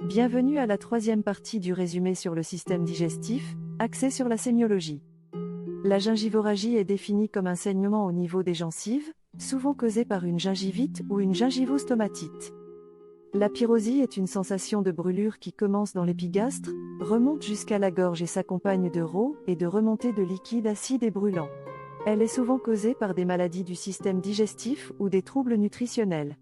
Bienvenue à la troisième partie du résumé sur le système digestif, axé sur la sémiologie. La gingivorragie est définie comme un saignement au niveau des gencives, souvent causé par une gingivite ou une gingivostomatite. La pyrosie est une sensation de brûlure qui commence dans l'épigastre, remonte jusqu'à la gorge et s'accompagne de rots et de remontées de liquide acide et brûlant. Elle est souvent causée par des maladies du système digestif ou des troubles nutritionnels.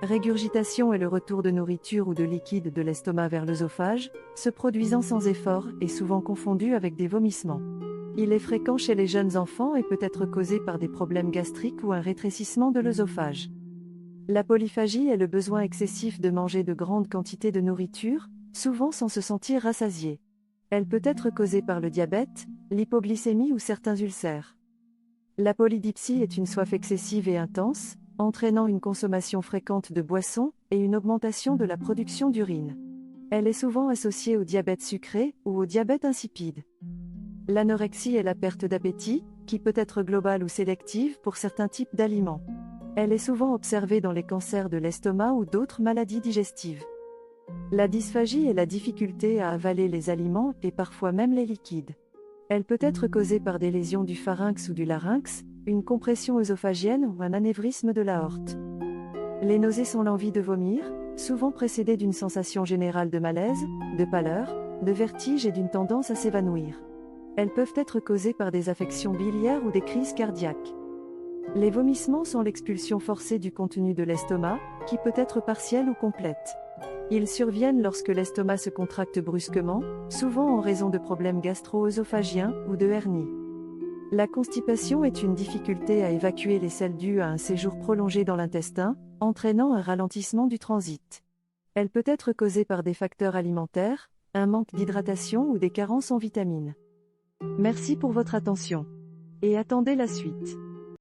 Régurgitation est le retour de nourriture ou de liquide de l'estomac vers l'œsophage, se produisant sans effort et souvent confondu avec des vomissements. Il est fréquent chez les jeunes enfants et peut être causé par des problèmes gastriques ou un rétrécissement de l'œsophage. La polyphagie est le besoin excessif de manger de grandes quantités de nourriture, souvent sans se sentir rassasié. Elle peut être causée par le diabète, l'hypoglycémie ou certains ulcères. La polydipsie est une soif excessive et intense, entraînant une consommation fréquente de boissons et une augmentation de la production d'urine. Elle est souvent associée au diabète sucré ou au diabète insipide. L'anorexie est la perte d'appétit, qui peut être globale ou sélective pour certains types d'aliments. Elle est souvent observée dans les cancers de l'estomac ou d'autres maladies digestives. La dysphagie est la difficulté à avaler les aliments et parfois même les liquides. Elle peut être causée par des lésions du pharynx ou du larynx, une compression œsophagienne ou un anévrisme de l'aorte. Les nausées sont l'envie de vomir, souvent précédées d'une sensation générale de malaise, de pâleur, de vertige et d'une tendance à s'évanouir. Elles peuvent être causées par des affections biliaires ou des crises cardiaques. Les vomissements sont l'expulsion forcée du contenu de l'estomac, qui peut être partielle ou complète. Ils surviennent lorsque l'estomac se contracte brusquement, souvent en raison de problèmes gastro-œsophagiens ou de hernie. La constipation est une difficulté à évacuer les selles dues à un séjour prolongé dans l'intestin, entraînant un ralentissement du transit. Elle peut être causée par des facteurs alimentaires, un manque d'hydratation ou des carences en vitamines. Merci pour votre attention. Et attendez la suite.